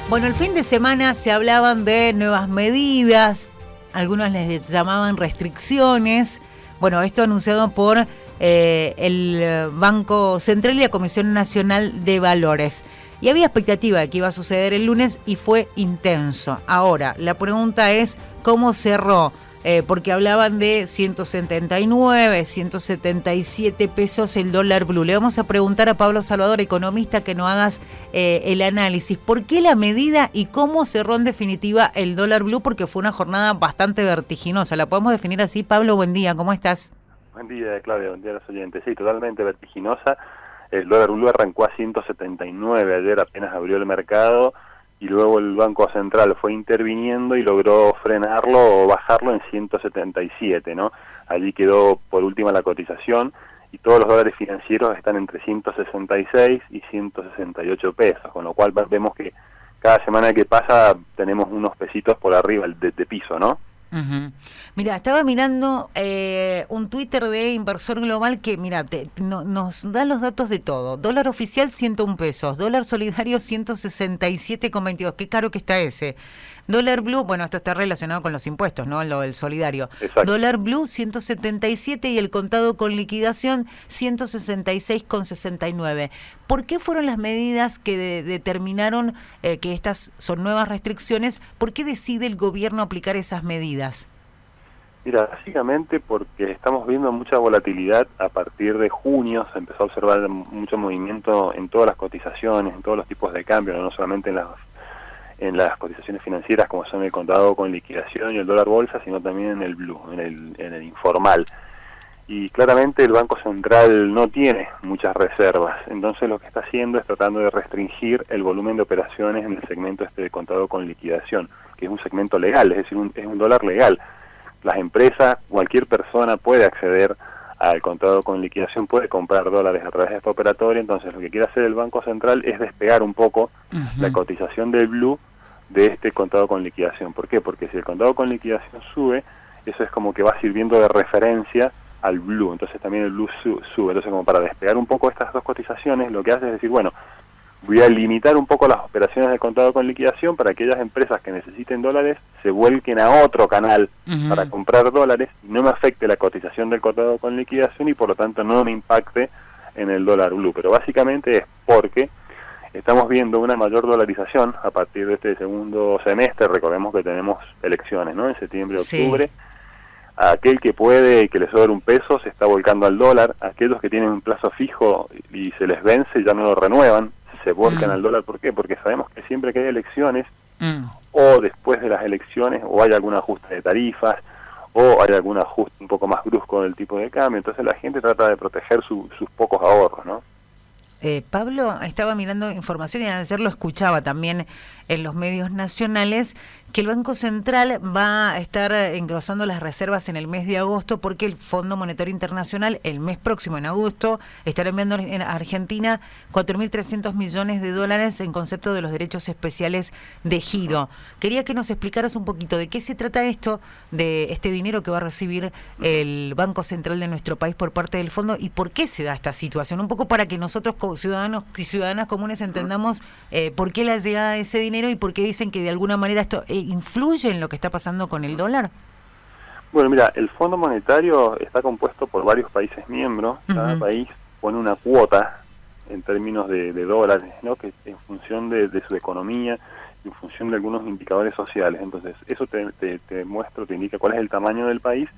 Bueno, el fin de semana se hablaban de nuevas medidas, algunos les llamaban restricciones. Bueno, esto anunciado por el Banco Central y la Comisión Nacional de Valores. Y había expectativa de que iba a suceder el lunes y fue intenso. Ahora, la pregunta es cómo cerró. Porque hablaban de 179, 177 pesos el dólar blue. Le vamos a preguntar a Pablo Salvador, economista, que nos hagas el análisis. ¿Por qué la medida y cómo cerró en definitiva el dólar blue? Porque fue una jornada bastante vertiginosa. ¿La podemos definir así? Pablo, buen día, ¿cómo estás? Buen día, Claudia, buen día a los oyentes. Sí, totalmente vertiginosa. El dólar blue arrancó a 179, ayer apenas abrió el mercado, y luego el Banco Central fue interviniendo y logró frenarlo o bajarlo en 177, ¿no? Allí quedó por última la cotización y todos los dólares financieros están entre 166 y 168 pesos, con lo cual vemos que cada semana que pasa tenemos unos pesitos por arriba de piso, ¿no? Uh-huh. Mira, estaba mirando un Twitter de Inversor Global que, mira, nos da los datos de todo. Dólar oficial 101 pesos, dólar solidario 167,22. Qué caro que está ese. Dólar blue, bueno, esto está relacionado con los impuestos, ¿no? Lo del solidario. Exacto. Dólar blue 177 y el contado con liquidación 166,69. ¿Por qué fueron las medidas que determinaron que estas son nuevas restricciones? ¿Por qué decide el gobierno aplicar esas medidas? Mira, básicamente porque estamos viendo mucha volatilidad a partir de junio. Se empezó a observar mucho movimiento en todas las cotizaciones, en todos los tipos de cambio, no solamente en las cotizaciones financieras como son el contado con liquidación y el dólar bolsa, sino también en el blue, en el informal. Y claramente el Banco Central no tiene muchas reservas, entonces lo que está haciendo es tratando de restringir el volumen de operaciones en el segmento de contado con liquidación, que es un segmento legal, es decir, es un dólar legal. Las empresas, cualquier persona puede acceder al contado con liquidación, puede comprar dólares a través de esta operatoria. Entonces lo que quiere hacer el Banco Central es despegar un poco la cotización del blue de este contado con liquidación. ¿Por qué? Porque si el contado con liquidación sube, eso es como que va sirviendo de referencia al blue, entonces también el blue sube. Entonces, como para despegar un poco estas dos cotizaciones, lo que hace es decir, bueno, voy a limitar un poco las operaciones de contado con liquidación para que aquellas empresas que necesiten dólares se vuelquen a otro canal para comprar dólares y no me afecte la cotización del contado con liquidación y por lo tanto no me impacte en el dólar blue. Pero básicamente es porque estamos viendo una mayor dolarización a partir de este segundo semestre. Recordemos que tenemos elecciones, ¿no? En septiembre, octubre. Sí. Aquel que puede y que le sobra un peso se está volcando al dólar. Aquellos que tienen un plazo fijo y se les vence ya no lo renuevan, se volcan al dólar. ¿Por qué? Porque sabemos que siempre que hay elecciones o después de las elecciones o hay algún ajuste de tarifas o hay algún ajuste un poco más brusco del tipo de cambio, entonces la gente trata de proteger sus pocos ahorros, ¿no? Pablo, estaba mirando información y ayer lo escuchaba también en los medios nacionales, que el Banco Central va a estar engrosando las reservas en el mes de agosto porque el Fondo Monetario Internacional el mes próximo, en agosto, estará enviando en Argentina 4.300 millones de dólares en concepto de los derechos especiales de giro. Quería que nos explicaras un poquito de qué se trata esto, de este dinero que va a recibir el Banco Central de nuestro país por parte del fondo y por qué se da esta situación, un poco para que nosotros como ciudadanos y ciudadanas comunes entendamos por qué la llegada de ese dinero y por qué dicen que de alguna manera esto influye en lo que está pasando con el dólar. Bueno, mira, el Fondo Monetario está compuesto por varios países miembros. Cada país pone una cuota en términos de dólares, ¿no? Que en función de su economía, en función de algunos indicadores sociales. Entonces, eso te muestra, te indica cuál es el tamaño del país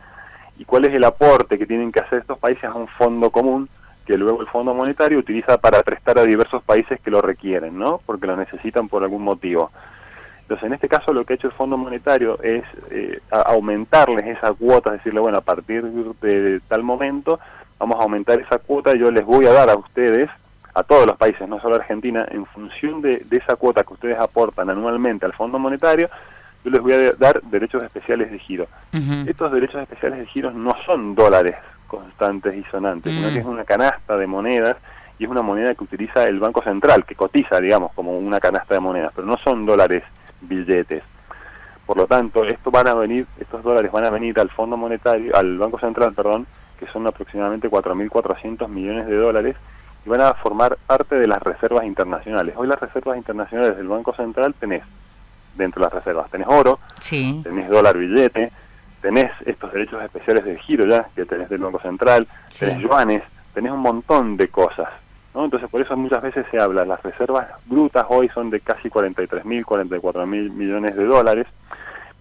y cuál es el aporte que tienen que hacer estos países a un fondo común que luego el Fondo Monetario utiliza para prestar a diversos países que lo requieren, ¿no? Porque lo necesitan por algún motivo. Entonces, en este caso, lo que ha hecho el Fondo Monetario es aumentarles esa cuota, es decirle, bueno, a partir de tal momento vamos a aumentar esa cuota y yo les voy a dar a ustedes, a todos los países, no solo a Argentina, en función de esa cuota que ustedes aportan anualmente al Fondo Monetario, yo les voy a dar derechos especiales de giro. Estos derechos especiales de giro no son dólares constantes y sonantes, sino que es una canasta de monedas y es una moneda que utiliza el Banco Central, que cotiza, digamos, como una canasta de monedas, pero no son dólares billetes. Por lo tanto, estos dólares van a venir al Fondo Monetario, al Banco Central, perdón, que son aproximadamente 4.400 millones de dólares, y van a formar parte de las reservas internacionales. Hoy las reservas internacionales del Banco Central tenés, dentro de las reservas, tenés oro, sí, tenés dólar billete, tenés estos derechos especiales del giro ya, que tenés del Banco Central, sí, tenés yuanes, tenés un montón de cosas, ¿no? Entonces por eso muchas veces se habla, las reservas brutas hoy son de casi 43.000, 44.000 millones de dólares,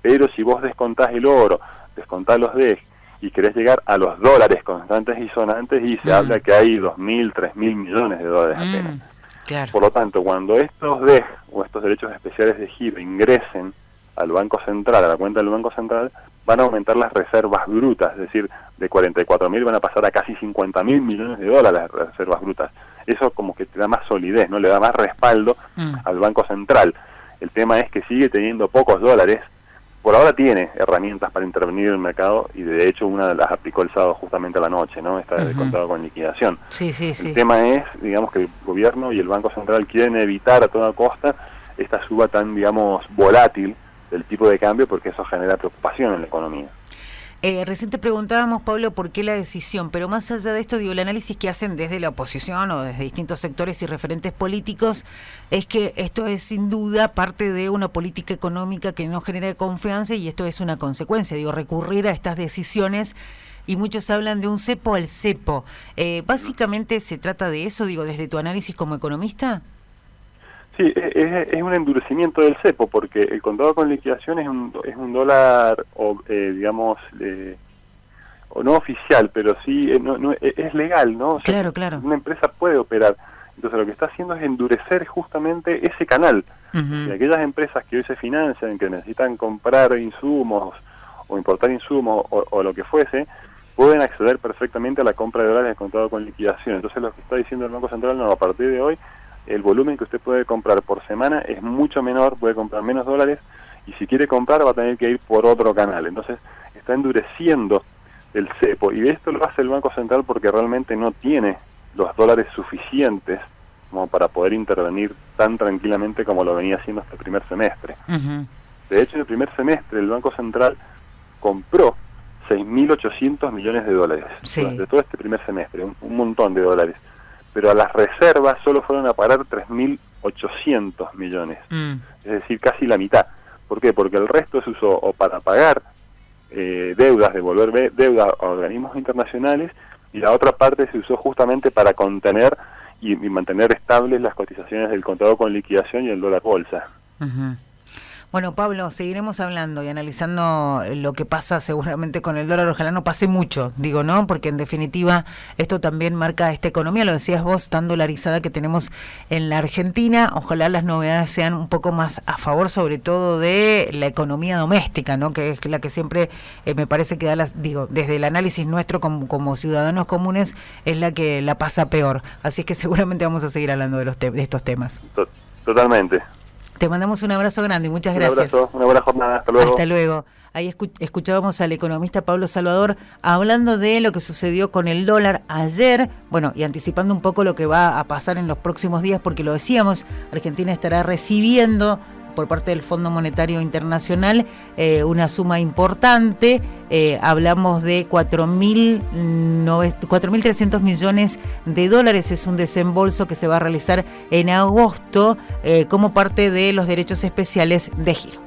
pero si vos descontás el oro, descontás los DEG y querés llegar a los dólares constantes y sonantes, y se habla que hay 2.000, 3.000 millones de dólares apenas. claro. Por lo tanto, cuando estos DEG o estos derechos especiales de giro ingresen al Banco Central, a la cuenta del Banco Central, van a aumentar las reservas brutas, es decir, de 44.000 van a pasar a casi 50.000 millones de dólares las reservas brutas. Eso como que te da más solidez, ¿no? Le da más respaldo al Banco Central. El tema es que sigue teniendo pocos dólares. Por ahora tiene herramientas para intervenir en el mercado, y de hecho una de las aplicó el sábado justamente a la noche, ¿no? Está de contado con liquidación. Sí, sí, sí. El tema es, digamos, que el gobierno y el Banco Central quieren evitar a toda costa esta suba tan, digamos, volátil del tipo de cambio, porque eso genera preocupación en la economía. Recién te preguntábamos, Pablo, por qué la decisión, pero más allá de esto, digo, el análisis que hacen desde la oposición o desde distintos sectores y referentes políticos es que esto es sin duda parte de una política económica que no genera confianza, y esto es una consecuencia, digo, recurrir a estas decisiones, y muchos hablan de un cepo al cepo. Básicamente se trata de eso, digo, desde tu análisis como economista. Sí, es un endurecimiento del cepo, porque el contado con liquidación es un dólar, digamos, o no oficial, pero sí es legal, ¿no? O sea, Claro, claro. una empresa puede operar. Entonces lo que está haciendo es endurecer justamente ese canal. Y aquellas empresas que hoy se financian, que necesitan comprar insumos o importar insumos o lo que fuese, pueden acceder perfectamente a la compra de dólares de contado con liquidación. Entonces lo que está diciendo el Banco Central, no, a partir de hoy, el volumen que usted puede comprar por semana es mucho menor, puede comprar menos dólares, y si quiere comprar va a tener que ir por otro canal. Entonces está endureciendo el cepo, y esto lo hace el Banco Central porque realmente no tiene los dólares suficientes como para poder intervenir tan tranquilamente como lo venía haciendo hasta el primer semestre. De hecho, en el primer semestre el Banco Central compró 6.800 millones de dólares durante todo este primer semestre, un montón de dólares. Pero a las reservas solo fueron a parar 3.800 millones, es decir, casi la mitad. ¿Por qué? Porque el resto se usó o para pagar deudas, devolver deuda a organismos internacionales, y la otra parte se usó justamente para contener y mantener estables las cotizaciones del contado con liquidación y el dólar bolsa. Bueno, Pablo, seguiremos hablando y analizando lo que pasa seguramente con el dólar. Ojalá no pase mucho, digo, ¿no? Porque en definitiva esto también marca esta economía, lo decías vos, tan dolarizada que tenemos en la Argentina. Ojalá las novedades sean un poco más a favor, sobre todo de la economía doméstica, ¿no? Que es la que siempre me parece que da desde el análisis nuestro como ciudadanos comunes, es la que la pasa peor. Así es que seguramente vamos a seguir hablando de estos temas. Totalmente. Te mandamos un abrazo grande y muchas gracias. Un abrazo, una buena jornada, hasta luego. Hasta luego. Ahí escuchábamos al economista Pablo Salvador hablando de lo que sucedió con el dólar ayer, bueno, y anticipando un poco lo que va a pasar en los próximos días, porque lo decíamos, Argentina estará recibiendo por parte del Fondo Monetario Internacional una suma importante. Hablamos de 4.300 millones de dólares. Es un desembolso que se va a realizar en agosto como parte de los derechos especiales de giro.